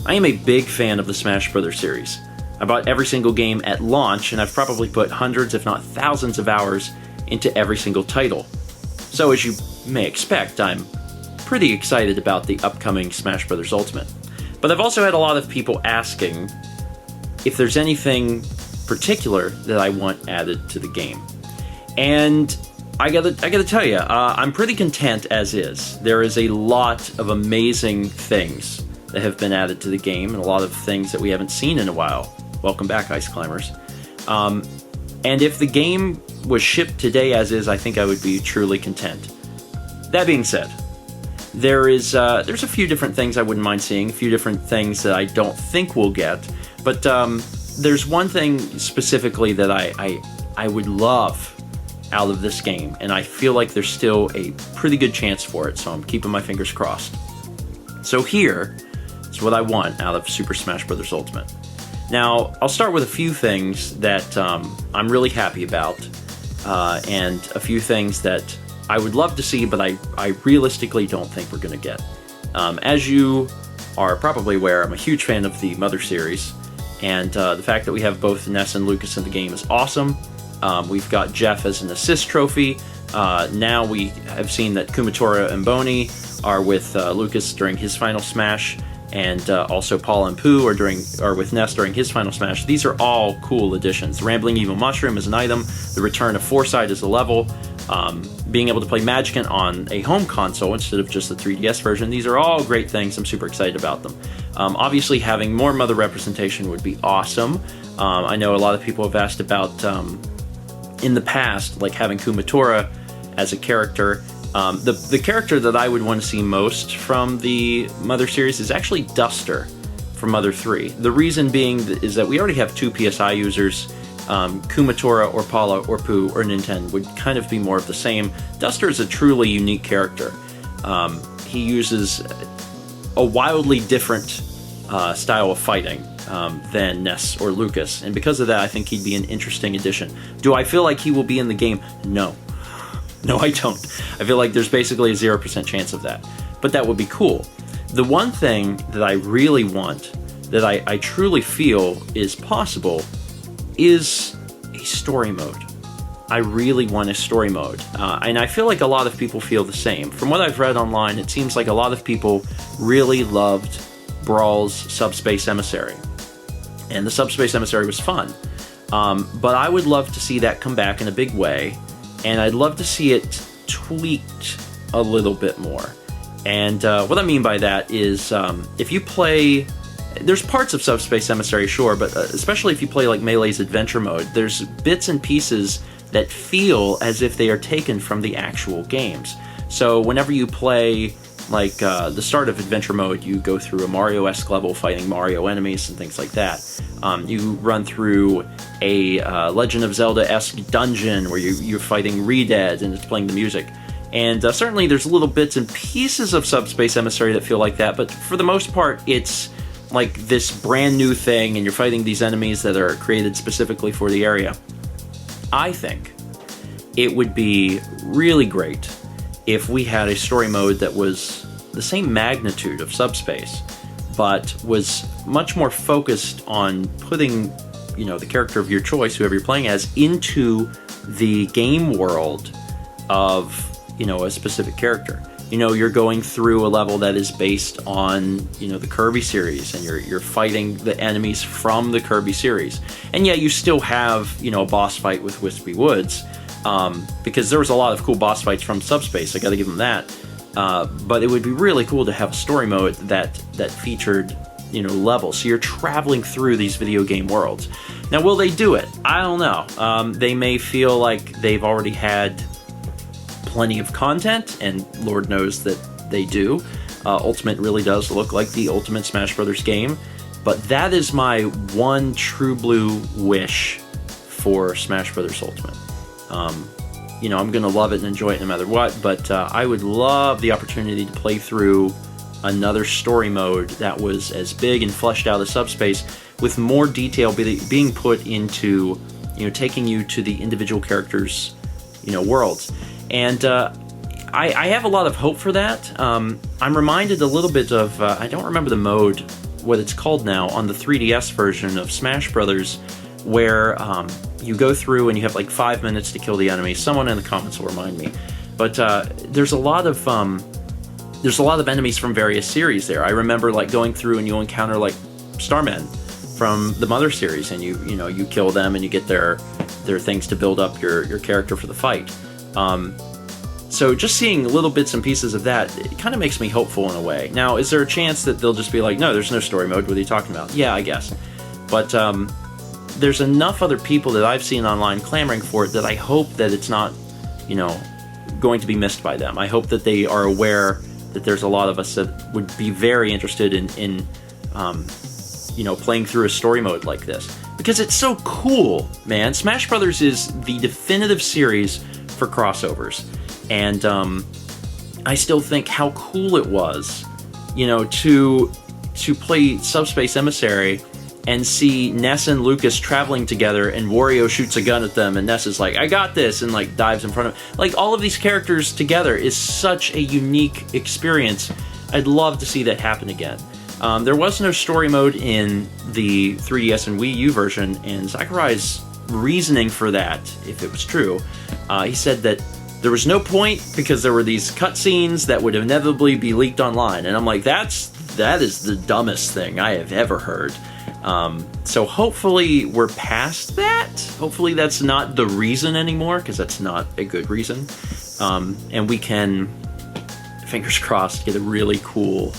I am a big fan of the Smash Bros. Series. I bought every single game at launch, and I've probably put hundreds, if not thousands of hours into every single title. So as you may expect, I'm pretty excited about the upcoming Smash Bros. Ultimate. But I've also had a lot of people asking if there's anything particular that I want added to the game. And I gotta tell you, I'm pretty content as is. There is a lot of amazing things that have been added to the game, and a lot of things that we haven't seen in a while. Welcome back, Ice Climbers. And if the game was shipped today as is, I think I would be truly content. That being said, there's a few different things I wouldn't mind seeing, a few different things that I don't think we'll get, but there's one thing specifically that I would love out of this game, and I feel like there's still a pretty good chance for it, so I'm keeping my fingers crossed. So here is what I want out of Super Smash Bros. Ultimate. Now, I'll start with a few things that I'm really happy about, and a few things that I would love to see, but I realistically don't think we're going to get. As you are probably aware, I'm a huge fan of the Mother series, and the fact that we have both Ness and Lucas in the game is awesome. We've got Jeff as an assist trophy. Now we have seen that Kumatora and Boney are with Lucas during his final smash, and also Paul and Pooh are with Ness during his final smash. These are all cool additions. The Rambling Evil Mushroom is an item, the return of Foresight is a level, being able to play Magicant on a home console instead of just the 3DS version. These are all great things. I'm super excited about them. Obviously, having more Mother representation would be awesome. I know a lot of people have asked about, in the past, like having Kumatora as a character. The character that I would want to see most from the Mother series is actually Duster from Mother 3. The reason being is that we already have two PSI users. Kumatora or Paula or Pooh or Nintendo would kind of be more of the same. Duster is a truly unique character. He uses a wildly different style of fighting than Ness or Lucas, and because of that, I think he'd be an interesting addition. Do I feel like he will be in the game? No. No, I don't. I feel like there's basically a 0% chance of that. But that would be cool. The one thing that I really want, that I truly feel is possible, is a story mode. I really want a story mode. And I feel like a lot of people feel the same. From what I've read online, it seems like a lot of people really loved Brawl's Subspace Emissary. And the Subspace Emissary was fun. But I would love to see that come back in a big way. And I'd love to see it tweaked a little bit more. And what I mean by that is, if you play... There's parts of Subspace Emissary, sure, but especially if you play like Melee's Adventure Mode, there's bits and pieces that feel as if they are taken from the actual games. So whenever you play like the start of Adventure Mode, you go through a Mario-esque level fighting Mario enemies and things like that. You run through a Legend of Zelda-esque dungeon where you're fighting Redead and it's playing the music. And certainly there's little bits and pieces of Subspace Emissary that feel like that, but for the most part it's like this brand new thing and you're fighting these enemies that are created specifically for the area. I think it would be really great if we had a story mode that was the same magnitude of Subspace, but was much more focused on putting, the character of your choice, whoever you're playing as, into the game world of, a specific character. You're going through a level that is based on, the Kirby series, and you're fighting the enemies from the Kirby series. And yet you still have, a boss fight with Wispy Woods, because there was a lot of cool boss fights from Subspace, I gotta give them that. But it would be really cool to have a story mode that featured, levels. So you're traveling through these video game worlds. Now, will they do it? I don't know. They may feel like they've already had plenty of content, and Lord knows that they do. Ultimate really does look like the Ultimate Smash Bros. Game, but that is my one true blue wish for Smash Bros. Ultimate. I'm gonna love it and enjoy it no matter what, but I would love the opportunity to play through another story mode that was as big and fleshed out as Subspace, with more detail being put into, taking you to the individual characters, worlds. And I have a lot of hope for that. I'm reminded a little bit of, I don't remember the mode what it's called now, on the 3DS version of Smash Brothers, where you go through and you have like 5 minutes to kill the enemy. Someone in the comments will remind me. But there's a lot of enemies from various series there. I remember like going through and you encounter like Starmen from the Mother series, and you kill them and you get their things to build up your character for the fight. So just seeing little bits and pieces of that, it kind of makes me hopeful in a way. Now, is there a chance that they'll just be like, no, there's no story mode, what are you talking about? Yeah, I guess. But there's enough other people that I've seen online clamoring for it that I hope that it's not, going to be missed by them. I hope that they are aware that there's a lot of us that would be very interested in playing through a story mode like this. Because it's so cool, man. Smash Brothers is the definitive series for crossovers. And I still think how cool it was, to play Subspace Emissary and see Ness and Lucas traveling together, and Wario shoots a gun at them, and Ness is like, I got this, and like dives in front of him. Like, all of these characters together is such a unique experience. I'd love to see that happen again. There was no story mode in the 3DS and Wii U version, and Sakurai's reasoning for that, if it was true, he said that there was no point because there were these cutscenes that would inevitably be leaked online. And I'm like, that is the dumbest thing I have ever heard. So hopefully we're past that. Hopefully that's not the reason anymore, because that's not a good reason. And we can, fingers crossed, get a really cool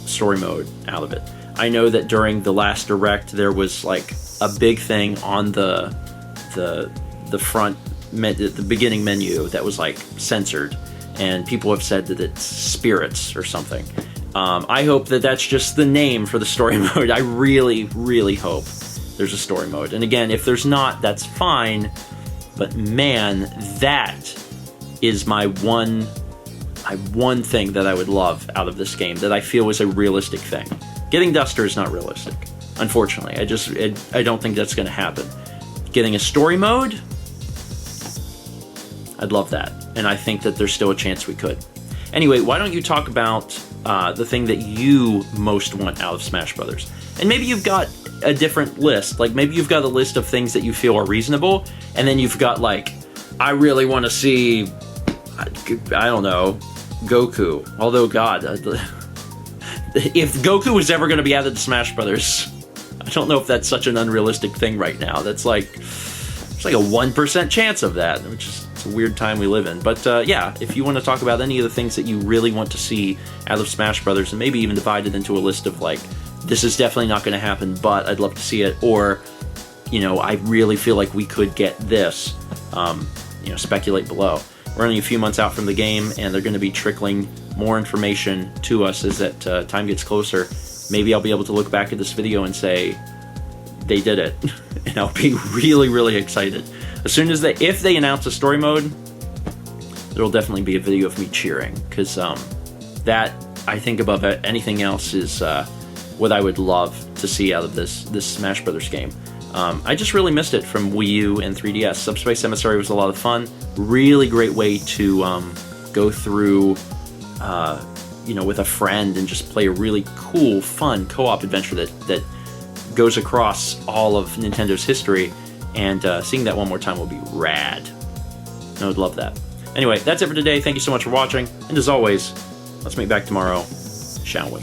story mode out of it. I know that during the last Direct there was like a big thing on the front, the beginning menu that was like censored, and people have said that it's spirits or something. I hope that that's just the name for the story mode. I really, really hope there's a story mode. And again, if there's not, that's fine. But man, that is my one thing that I would love out of this game that I feel is a realistic thing. Getting Duster is not realistic, unfortunately. I don't think that's going to happen. Getting a story mode, I'd love that, and I think that there's still a chance we could. Anyway, why don't you talk about the thing that you most want out of Smash Brothers? And maybe you've got a different list. Like, maybe you've got a list of things that you feel are reasonable, and then you've got, like, I really want to see, I don't know, Goku. Although, God, if Goku was ever going to be added to Smash Brothers, I don't know if that's such an unrealistic thing right now. That's like, it's like a 1% chance of that, which is, it's a weird time we live in. But yeah, if you want to talk about any of the things that you really want to see out of Smash Brothers, and maybe even divide it into a list of like, this is definitely not going to happen, but I'd love to see it, or, I really feel like we could get this, speculate below. We're only a few months out from the game, and they're going to be trickling more information to us as that time gets closer. Maybe I'll be able to look back at this video and say, they did it. And I'll be really, really excited. As soon as if they announce a story mode, there will definitely be a video of me cheering, because that, I think, above anything else, is what I would love to see out of this Smash Brothers game. I just really missed it from Wii U and 3DS. Subspace Emissary was a lot of fun. Really great way to go through, with a friend and just play a really cool, fun co-op adventure that goes across all of Nintendo's history. And seeing that one more time will be rad. I would love that. Anyway, that's it for today. Thank you so much for watching. And as always, let's meet back tomorrow, shall we?